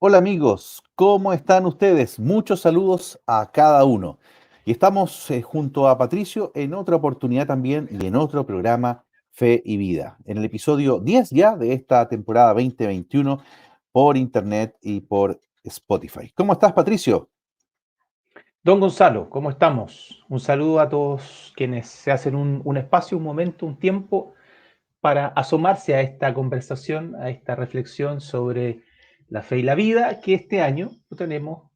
Hola amigos, ¿cómo están ustedes? Muchos saludos a cada uno. Y estamos junto a Patricio en otra oportunidad también y en otro programa Fe y Vida, en el episodio 10 ya de esta temporada 2021 por internet y por Spotify. ¿Cómo estás, Patricio? Don Gonzalo, ¿cómo estamos? Un saludo a todos quienes se hacen un espacio, un momento, un tiempo para asomarse a esta conversación, a esta reflexión sobre la fe y la vida que este año lo tenemos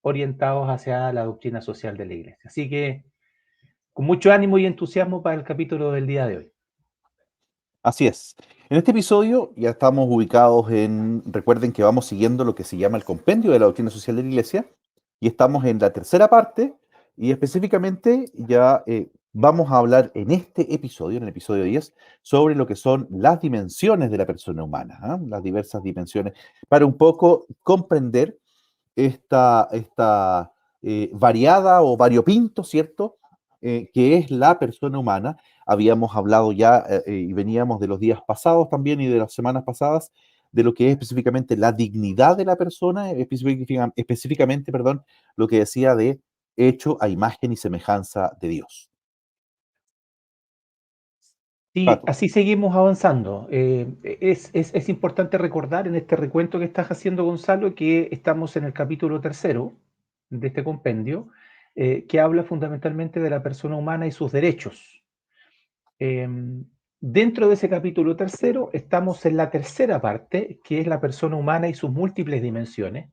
orientados hacia la doctrina social de la Iglesia. Así que con mucho ánimo y entusiasmo para el capítulo del día de hoy. Así es. En este episodio ya estamos ubicados recuerden que vamos siguiendo lo que se llama el compendio de la doctrina social de la Iglesia y estamos en la tercera parte y específicamente ya vamos a hablar en este episodio, en el episodio 10, sobre lo que son las dimensiones de la persona humana, ¿ah? Las diversas dimensiones, para un poco comprender esta variada o variopinto, ¿cierto? Que es la persona humana. Habíamos hablado ya y veníamos de los días pasados también y de las semanas pasadas de lo que es específicamente la dignidad de la persona, específicamente, perdón, lo que decía de hecho a imagen y semejanza de Dios. Sí, Pato. así seguimos avanzando. Es importante recordar en este recuento que estás haciendo, Gonzalo, que estamos en el capítulo tercero de este compendio, que habla fundamentalmente de la persona humana y sus derechos. Dentro de ese capítulo tercero estamos en la tercera parte, que es la persona humana y sus múltiples dimensiones.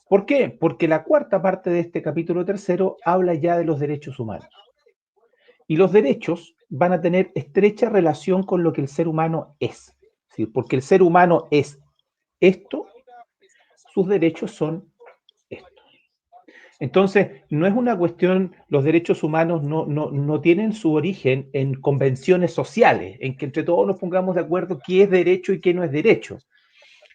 ¿Por qué? Porque la cuarta parte de este capítulo tercero habla ya de los derechos humanos. Y los derechos van a tener estrecha relación con lo que el ser humano es. ¿Sí? Porque el ser humano es esto, sus derechos son esto. Entonces, no es una cuestión, los derechos humanos no tienen su origen en convenciones sociales, en que entre todos nos pongamos de acuerdo qué es derecho y qué no es derecho,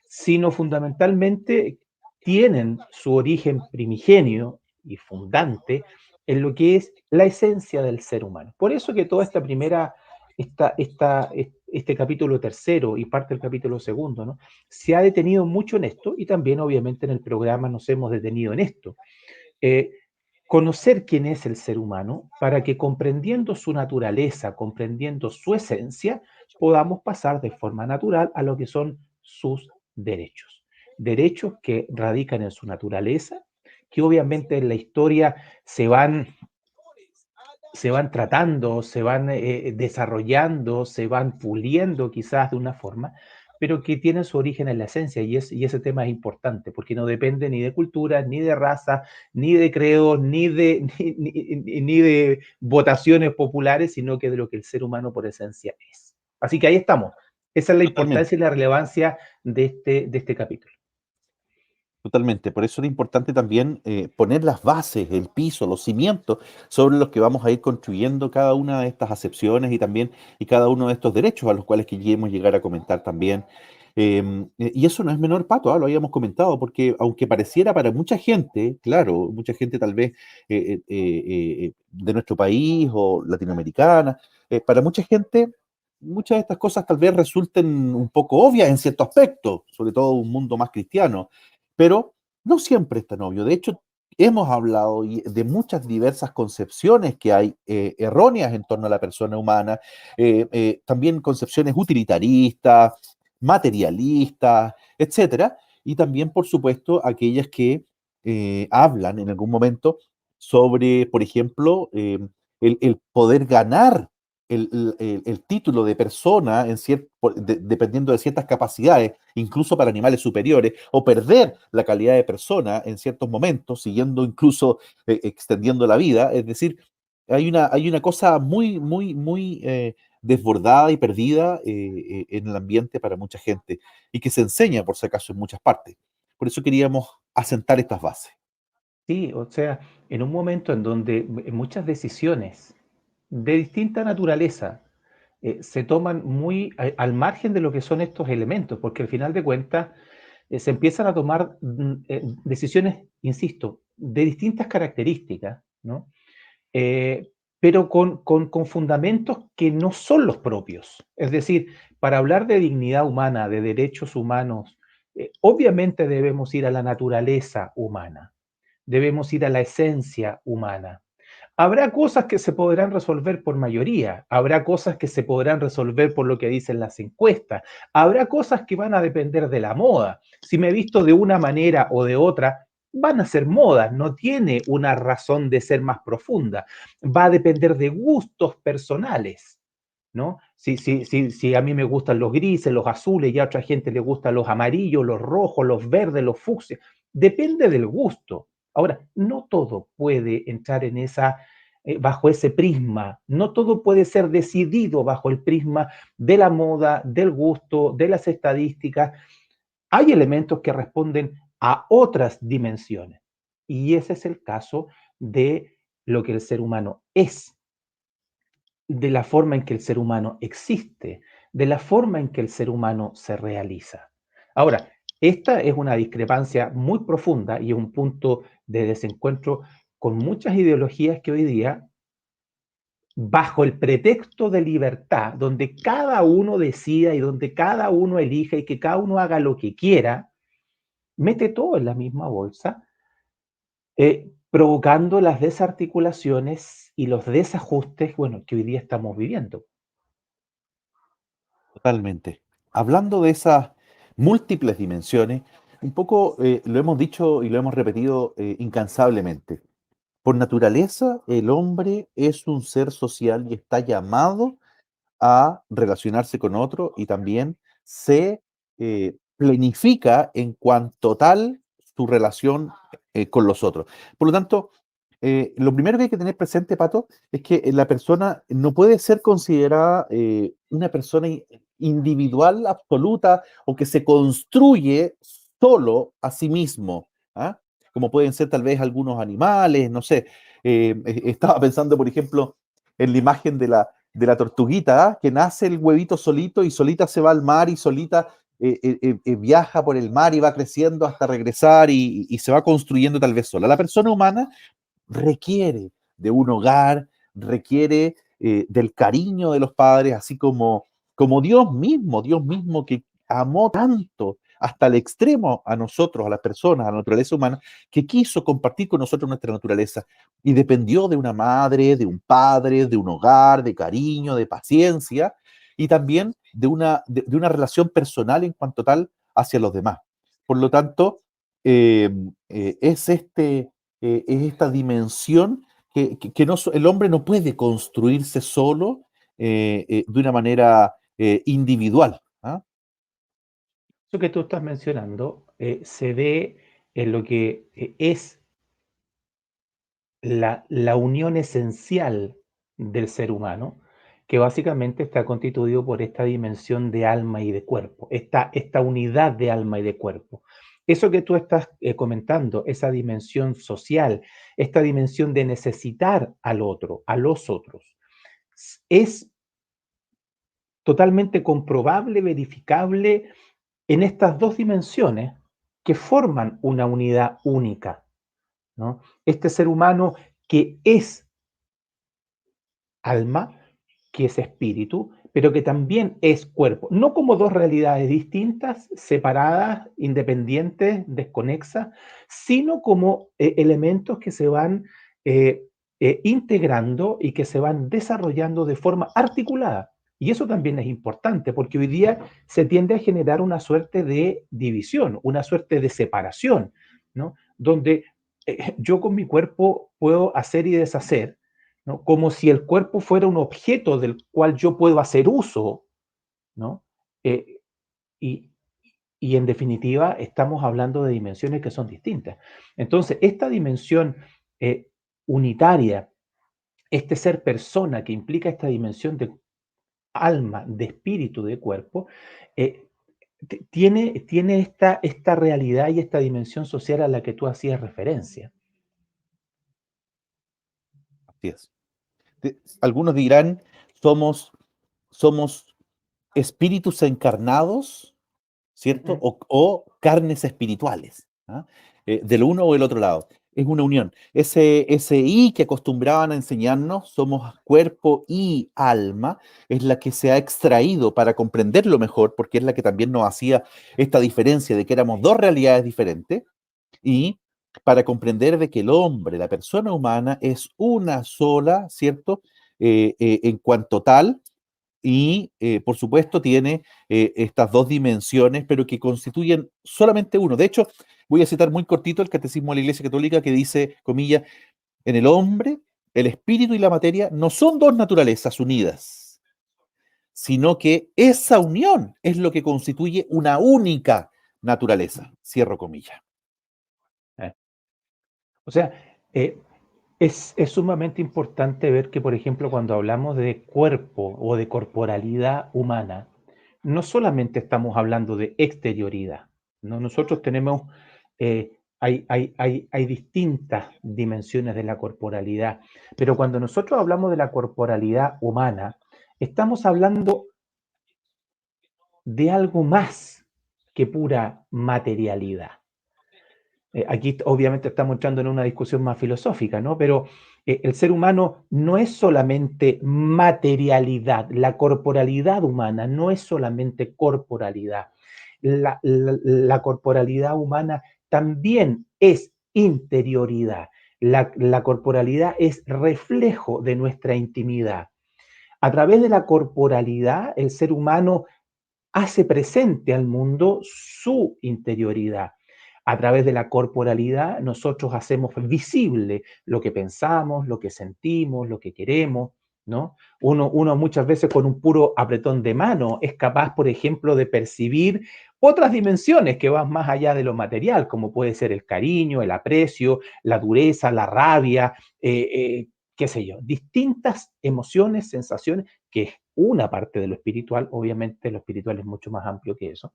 sino fundamentalmente tienen su origen primigenio y fundante en lo que es la esencia del ser humano. Por eso que toda esta primera, este capítulo tercero y parte del capítulo segundo, ¿no? Se ha detenido mucho en esto y también obviamente en el programa nos hemos detenido en esto. Eh, Conocer quién es el ser humano para que comprendiendo su naturaleza, comprendiendo su esencia, podamos pasar de forma natural a lo que son sus derechos. Derechos que radican en su naturaleza, que obviamente en la historia se van tratando, se van desarrollando, se van puliendo quizás de una forma, pero que tienen su origen en la esencia y ese tema es importante porque no depende ni de cultura, ni de raza, ni de credo, ni de votaciones populares, sino que de lo que el ser humano por esencia es. Así que ahí estamos. Esa es la Totalmente. importancia y la relevancia de este capítulo. Totalmente, por eso es importante también poner las bases, el piso, los cimientos sobre los que vamos a ir construyendo cada una de estas acepciones y también y cada uno de estos derechos a los cuales queremos llegar a comentar también. Y eso no es menor, Pato, lo habíamos comentado, porque aunque pareciera para mucha gente, claro, mucha gente tal vez de nuestro país o latinoamericana, para mucha gente muchas de estas cosas tal vez resulten un poco obvias en cierto aspecto, sobre todo un mundo más cristiano, pero no siempre es tan obvio. De hecho, hemos hablado de muchas diversas concepciones que hay erróneas en torno a la persona humana, también concepciones utilitaristas, materialistas, etcétera, y también, por supuesto, aquellas que hablan en algún momento sobre, por ejemplo, el poder ganar el título de persona dependiendo de ciertas capacidades, incluso para animales superiores, o perder la calidad de persona en ciertos momentos, siguiendo incluso extendiendo la vida. Es decir, hay una cosa muy desbordada y perdida en el ambiente para mucha gente y que se enseña, por si acaso, en muchas partes. Por eso queríamos asentar estas bases. Sí, o sea, en un momento en donde muchas decisiones de distinta naturaleza se toman muy al margen de lo que son estos elementos, porque al final de cuentas se empiezan a tomar decisiones, insisto, de distintas características, ¿no? Eh, pero con fundamentos que no son los propios. Es decir, para hablar de dignidad humana, de derechos humanos, Obviamente debemos ir a la naturaleza humana, debemos ir a la esencia humana. Habrá cosas que se podrán resolver por mayoría, habrá cosas que se podrán resolver por lo que dicen las encuestas, habrá cosas que van a depender de la moda. Si me he visto de una manera o de otra, van a ser modas, no tiene una razón de ser más profunda. Va a depender de gustos personales, ¿no? Si a mí me gustan los grises, los azules, y a otra gente le gustan los amarillos, los rojos, los verdes, los fucsias, depende del gusto. Ahora, no todo puede entrar en bajo ese prisma, no todo puede ser decidido bajo el prisma de la moda, del gusto, de las estadísticas. Hay elementos que responden a otras dimensiones, y ese es el caso de lo que el ser humano es, de la forma en que el ser humano existe, de la forma en que el ser humano se realiza. Ahora, esta es una discrepancia muy profunda y un punto de desencuentro con muchas ideologías que hoy día, bajo el pretexto de libertad, donde cada uno decida y donde cada uno elija y que cada uno haga lo que quiera, mete todo en la misma bolsa, provocando las desarticulaciones y los desajustes, bueno, que hoy día estamos viviendo. Totalmente. Hablando de esas múltiples dimensiones, un poco lo hemos dicho y lo hemos repetido incansablemente. Por naturaleza, el hombre es un ser social y está llamado a relacionarse con otro y también se planifica en cuanto tal su relación con los otros. Por lo tanto, lo primero que hay que tener presente, Pato, es que la persona no puede ser considerada una persona individual, absoluta, o que se construye solo a sí mismo, ¿ah? Como pueden ser tal vez algunos animales, no sé. Estaba pensando, por ejemplo, en la imagen de la tortuguita, ¿ah? Que nace el huevito solito y solita se va al mar y solita viaja por el mar y va creciendo hasta regresar y se va construyendo tal vez sola. La persona humana requiere de un hogar, requiere del cariño de los padres, así como Dios mismo que amó tanto hasta el extremo a nosotros, a las personas, a la naturaleza humana, que quiso compartir con nosotros nuestra naturaleza y dependió de una madre, de un padre, de un hogar, de cariño, de paciencia y también de una relación personal en cuanto tal hacia los demás. Por lo tanto, eh, es es esta dimensión que no, el hombre no puede construirse solo de una manera individual. ¿Ah? Eso que tú estás mencionando se ve en lo que es la unión esencial del ser humano, que básicamente está constituido por esta dimensión de alma y de cuerpo, esta unidad de alma y de cuerpo. Eso que tú estás comentando, esa dimensión social, esta dimensión de necesitar al otro, a los otros, es totalmente comprobable, verificable en estas dos dimensiones que forman una unidad única, ¿no? Este ser humano que es alma, que es espíritu, pero que también es cuerpo, no como dos realidades distintas, separadas, independientes, desconexas, sino como elementos que se van integrando y que se van desarrollando de forma articulada. Y eso también es importante, porque hoy día se tiende a generar una suerte de división, una suerte de separación, ¿no? Donde yo con mi cuerpo puedo hacer y deshacer, ¿no? Como si el cuerpo fuera un objeto del cual yo puedo hacer uso, ¿no? Eh, y, y en definitiva estamos hablando de dimensiones que son distintas. Entonces, esta dimensión eh, unitaria, este ser persona que implica esta dimensión de alma, de espíritu, de cuerpo, eh, tiene esta realidad y esta dimensión social a la que tú hacías referencia. Así es. Algunos dirán, somos espíritus encarnados, ¿cierto? Ujú. O carnes espirituales, ¿ah? Del uno o el otro lado. Es una unión. Ese I que acostumbraban a enseñarnos, somos cuerpo y alma, es la que se ha extraído para comprenderlo mejor, porque es la que también nos hacía esta diferencia de que éramos dos realidades diferentes, y para comprender de que el hombre, la persona humana, es una sola, ¿cierto? En cuanto tal, y por supuesto tiene estas dos dimensiones, pero que constituyen solamente uno. De hecho, voy a citar muy cortito el Catecismo de la Iglesia Católica que dice, comillas, en el hombre, el espíritu y la materia no son dos naturalezas unidas, sino que esa unión es lo que constituye una única naturaleza. Cierro comillas. Eh, O sea, eh, es sumamente importante ver que, por ejemplo, cuando hablamos de cuerpo o de corporalidad humana, no solamente estamos hablando de exterioridad, ¿no? Nosotros tenemos, hay distintas dimensiones de la corporalidad, pero cuando nosotros hablamos de la corporalidad humana, estamos hablando de algo más que pura materialidad. Aquí obviamente estamos entrando en una discusión más filosófica, ¿no? Pero el ser humano no es solamente materialidad, la corporalidad humana no es solamente corporalidad. La corporalidad humana también es interioridad. La corporalidad es reflejo de nuestra intimidad. A través de la corporalidad, el ser humano hace presente al mundo su interioridad. A través de la corporalidad, nosotros hacemos visible lo que pensamos, lo que sentimos, lo que queremos, ¿no? Uno muchas veces con un puro apretón de mano es capaz, por ejemplo, de percibir otras dimensiones que van más allá de lo material, como puede ser el cariño, el aprecio, la dureza, la rabia, qué sé yo, distintas emociones, sensaciones, que es una parte de lo espiritual, obviamente lo espiritual es mucho más amplio que eso,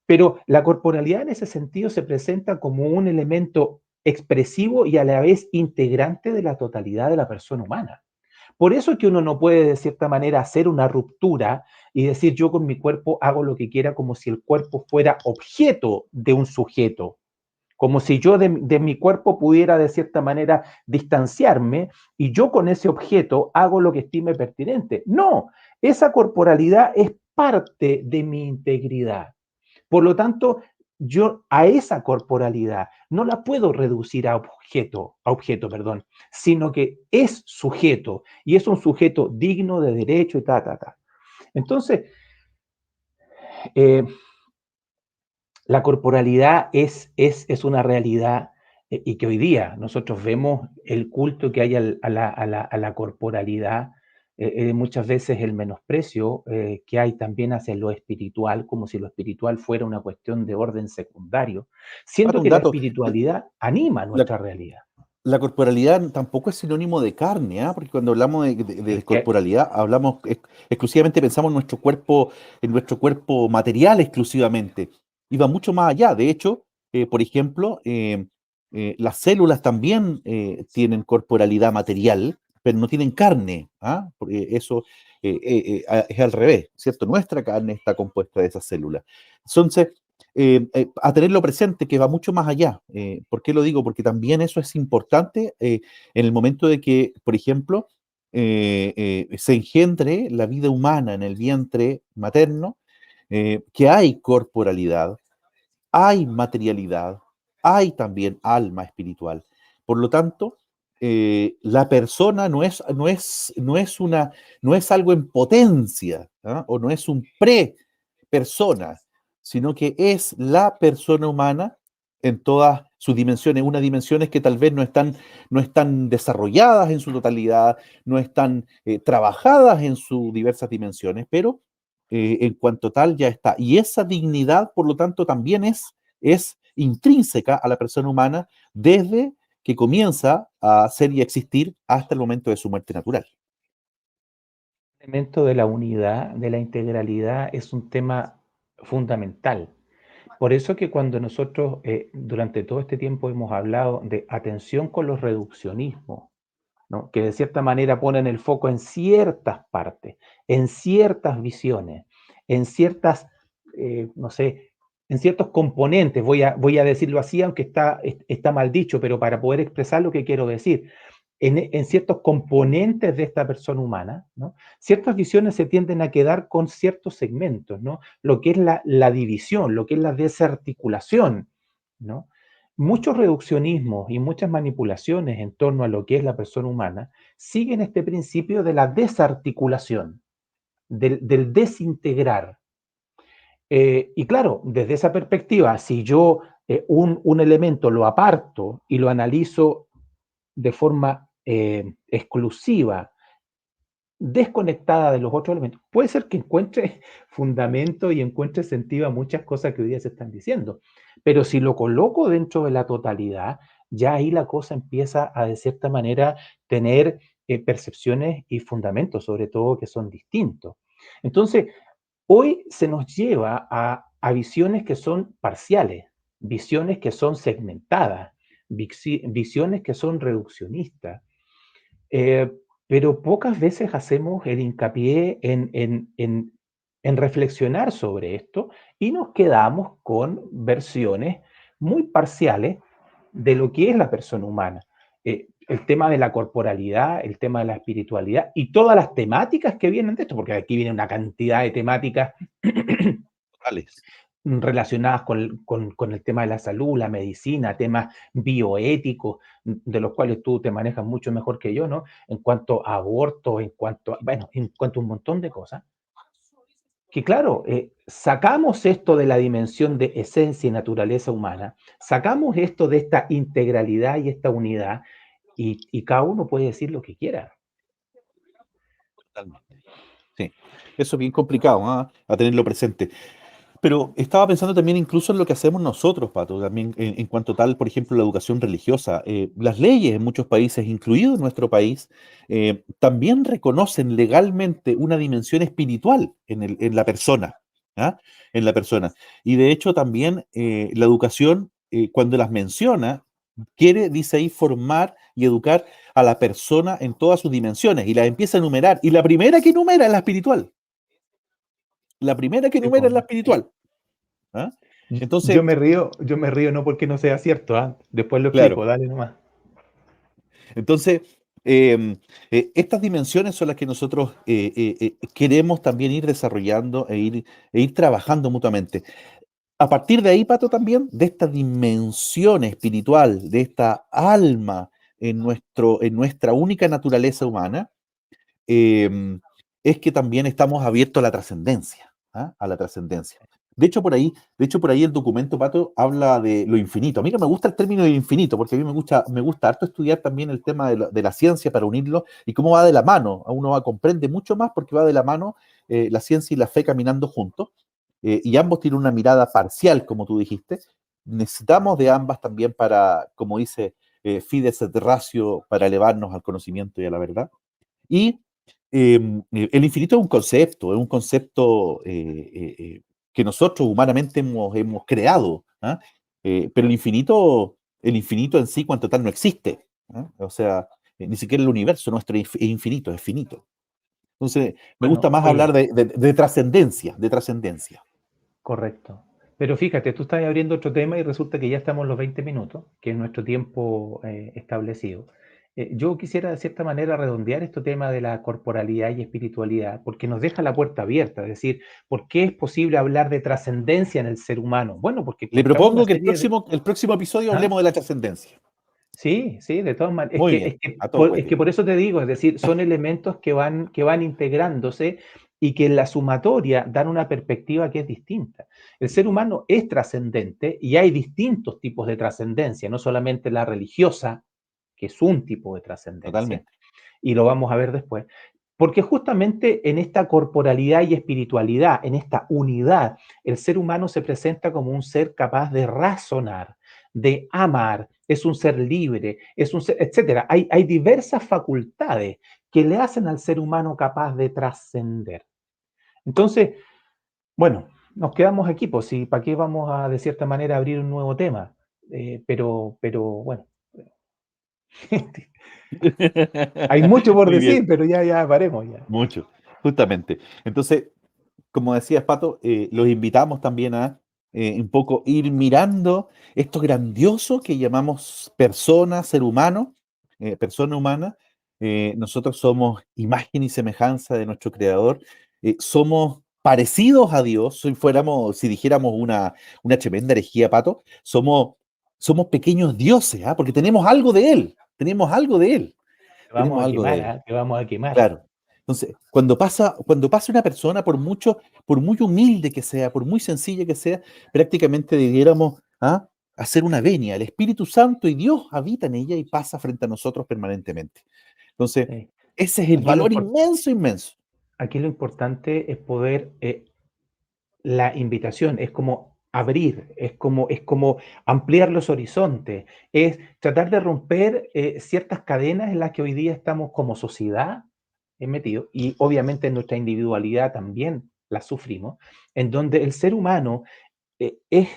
pero la corporalidad en ese sentido se presenta como un elemento expresivo y a la vez integrante de la totalidad de la persona humana. Por eso es que uno no puede de cierta manera hacer una ruptura y decir yo con mi cuerpo hago lo que quiera como si el cuerpo fuera objeto de un sujeto, como si yo de mi cuerpo pudiera de cierta manera distanciarme y yo con ese objeto hago lo que estime pertinente. No, esa corporalidad es parte de mi integridad. Por lo tanto, yo a esa corporalidad no la puedo reducir a objeto, perdón, sino que es sujeto y es un sujeto digno de derecho y ta, ta, ta. Entonces, eh, la corporalidad es una realidad y que hoy día nosotros vemos el culto que hay a la corporalidad, muchas veces el menosprecio que hay también hacia lo espiritual, como si lo espiritual fuera una cuestión de orden secundario, siendo Para un que la dato, espiritualidad anima la, nuestra realidad. la corporalidad tampoco es sinónimo de carne, ¿ah? Porque cuando hablamos de Es que, corporalidad, hablamos exclusivamente, pensamos en nuestro cuerpo material exclusivamente. Y va mucho más allá. De hecho, por ejemplo, las células también tienen corporalidad material, pero no tienen carne, ¿ah? Porque eso es al revés, ¿cierto? Nuestra carne está compuesta de esas células. Entonces, a tenerlo presente, que va mucho más allá. ¿Por qué lo digo? Porque también eso es importante en el momento de que, por ejemplo, se engendre la vida humana en el vientre materno, que hay corporalidad, hay materialidad, hay también alma espiritual. Por lo tanto, la persona no es algo en potencia, ¿ah? O no es un pre-persona, sino que es la persona humana en todas sus dimensiones, unas dimensiones que tal vez no están desarrolladas en su totalidad, no están trabajadas en sus diversas dimensiones, pero en cuanto tal ya está. Y esa dignidad, por lo tanto, también es intrínseca a la persona humana desde que comienza a ser y a existir hasta el momento de su muerte natural. el elemento de la unidad, de la integralidad, es un tema fundamental. Por eso que cuando nosotros durante todo este tiempo hemos hablado de atención con los reduccionismos, ¿no? Que de cierta manera ponen el foco en ciertas partes, en ciertas visiones, en ciertas, no sé, en ciertos componentes, voy a decirlo así, aunque está mal dicho, pero para poder expresar lo que quiero decir, en ciertos componentes de esta persona humana, ¿no? Ciertas visiones se tienden a quedar con ciertos segmentos, ¿no? Lo que es la división, lo que es la desarticulación, ¿no? Muchos reduccionismos y muchas manipulaciones en torno a lo que es la persona humana siguen este principio de la desarticulación, del desintegrar. Y claro, desde esa perspectiva, si yo un elemento lo aparto y lo analizo de forma exclusiva, desconectada de los otros elementos, puede ser que encuentre fundamento y encuentre sentido a muchas cosas que hoy día se están diciendo. Pero si lo coloco dentro de la totalidad, ya ahí la cosa empieza a, de cierta manera, tener percepciones y fundamentos, sobre todo, que son distintos. Entonces, hoy se nos lleva a visiones que son parciales, visiones que son segmentadas, visiones que son reduccionistas, eh, pero pocas veces hacemos el hincapié en reflexionar sobre esto y nos quedamos con versiones muy parciales de lo que es la persona humana. El tema de la corporalidad, el tema de la espiritualidad y todas las temáticas que vienen de esto, porque aquí viene una cantidad de temáticas Totales. relacionadas con el tema de la salud, la medicina, temas bioéticos, de los cuales tú te manejas mucho mejor que yo, ¿no? En cuanto a aborto, bueno, en cuanto a un montón de cosas, que claro, sacamos esto de la dimensión de esencia y naturaleza humana, sacamos esto de esta integralidad y esta unidad, y cada uno puede decir lo que quiera. Totalmente. Sí, eso es bien complicado, ¿ah? A tenerlo presente. Pero estaba pensando también incluso en lo que hacemos nosotros, Pato, también en cuanto tal, por ejemplo, la educación religiosa. Las leyes en muchos países, incluido nuestro país, también reconocen legalmente una dimensión espiritual en la persona, ¿ah? En la persona. Y de hecho también la educación, cuando las menciona, quiere, dice ahí, formar y educar a la persona en todas sus dimensiones y las empieza a enumerar. Y la primera que enumera es la espiritual. La primera que Sí, enumera pues, es la sí. espiritual. ¿Ah? Entonces, Yo me río no porque no sea cierto, ¿ah? Después lo claro, explico, dale nomás. entonces estas dimensiones son las que nosotros queremos también ir desarrollando e ir trabajando mutuamente. A partir de ahí, Pato, también de esta dimensión espiritual, de esta alma en nuestra única naturaleza humana, eh, es que también estamos abiertos a la trascendencia, ¿ah? A la trascendencia. De hecho, por ahí el documento, Pato, habla de lo infinito. A mí no me gusta el término de infinito, porque a mí me gusta harto estudiar también el tema de la ciencia para unirlo y cómo va de la mano. A uno comprende mucho más porque va de la mano la ciencia y la fe caminando juntos, y ambos tienen una mirada parcial, como tú dijiste. Necesitamos de ambas también para, como dice Fides et Ratio, para elevarnos al conocimiento y a la verdad. Y el infinito es un concepto que nosotros humanamente hemos creado, ¿ah? Pero el infinito en sí, cuanto tal, no existe, ¿ah? O sea, ni siquiera el universo nuestro es infinito, es finito. Entonces, me gusta Bueno, más hablar oye, de trascendencia, de trascendencia. correcto. Pero fíjate, tú estás abriendo otro tema y resulta que ya estamos en los 20 minutos, que es nuestro tiempo establecido. Yo quisiera de cierta manera redondear este tema de la corporalidad y espiritualidad, porque nos deja la puerta abierta, es decir, ¿por qué es posible hablar de trascendencia en el ser humano? Bueno, porque Le encontramos una propongo que serie de... el próximo episodio ¿Ah? hablemos de la trascendencia. Sí, sí, de todas maneras. Muy bien, a todo Es que cohete. por eso te digo, es decir, son elementos que van integrándose y que en la sumatoria dan una perspectiva que es distinta. El ser humano es trascendente y hay distintos tipos de trascendencia, no solamente la religiosa, que es un tipo de trascendencia, Totalmente. y lo vamos a ver después, porque justamente en esta corporalidad y espiritualidad, en esta unidad, el ser humano se presenta como un ser capaz de razonar, de amar, es un ser libre, es un ser, etcétera. Hay diversas facultades que le hacen al ser humano capaz de trascender. Entonces, bueno, nos quedamos aquí, pues sí, ¿para qué vamos a, de cierta manera, abrir un nuevo tema? Pero bueno, hay mucho por Muy bien, decir, pero ya paremos ya. mucho, justamente. Entonces, como decías, Pato, los invitamos también a un poco ir mirando esto grandioso que llamamos persona, ser humano, persona humana. Nosotros somos imagen y semejanza de nuestro Creador. Somos parecidos a Dios. Si fuéramos, si dijéramos una tremenda herejía, Pato, somos pequeños dioses, ¿ah? Porque tenemos algo de Él. Tenemos algo de Él. Te vamos Tenemos a algo de quemar, Él. ¿ah? Te vamos a quemar. Claro. Entonces, cuando pasa una persona, por muy humilde que sea, por muy sencilla que sea, prácticamente debiéramos, ¿ah?, hacer una venia. El Espíritu Santo y Dios habita en ella y pasa frente a nosotros permanentemente. Entonces, Sí. ese es el Aquí lo, valor impor- inmenso, inmenso. aquí lo importante es poder, la invitación, es como abrir, es como ampliar los horizontes, es tratar de romper ciertas cadenas en las que hoy día estamos como sociedad metidos, y obviamente en nuestra individualidad también la sufrimos, en donde el ser humano es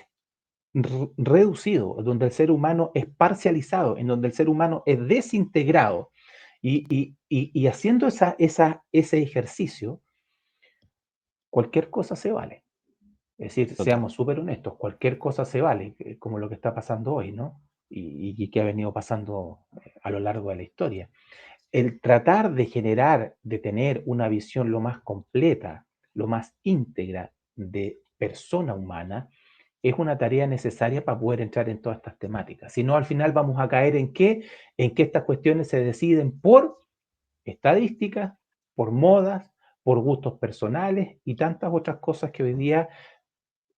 reducido, donde el ser humano es parcializado, en donde el ser humano es desintegrado. Y haciendo ese ejercicio, cualquier cosa se vale. Es decir, Total. seamos súper honestos, cualquier cosa se vale, como lo que está pasando hoy, ¿no? Y que ha venido pasando a lo largo de la historia. El tratar de generar, de tener una visión lo más completa, lo más íntegra de persona humana, es una tarea necesaria para poder entrar en todas estas temáticas. Si no, al final vamos a caer en que estas cuestiones se deciden por estadísticas, por modas, por gustos personales y tantas otras cosas que hoy día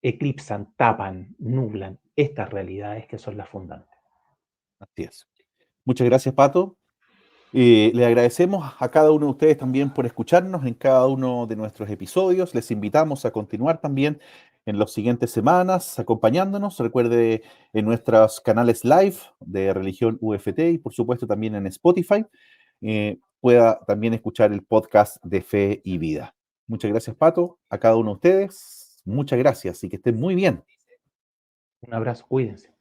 eclipsan, tapan, nublan estas realidades que son las fundantes. Así es. Muchas gracias, Pato. Le agradecemos a cada uno de ustedes también por escucharnos en cada uno de nuestros episodios. Les invitamos a continuar también en las siguientes semanas acompañándonos. Recuerde en nuestros canales live de Religión UFT y por supuesto también en Spotify. Pueda también escuchar el podcast de Fe y Vida. Muchas gracias, Pato. A cada uno de ustedes, muchas gracias y que estén muy bien. Un abrazo, cuídense.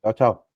Chao, chao.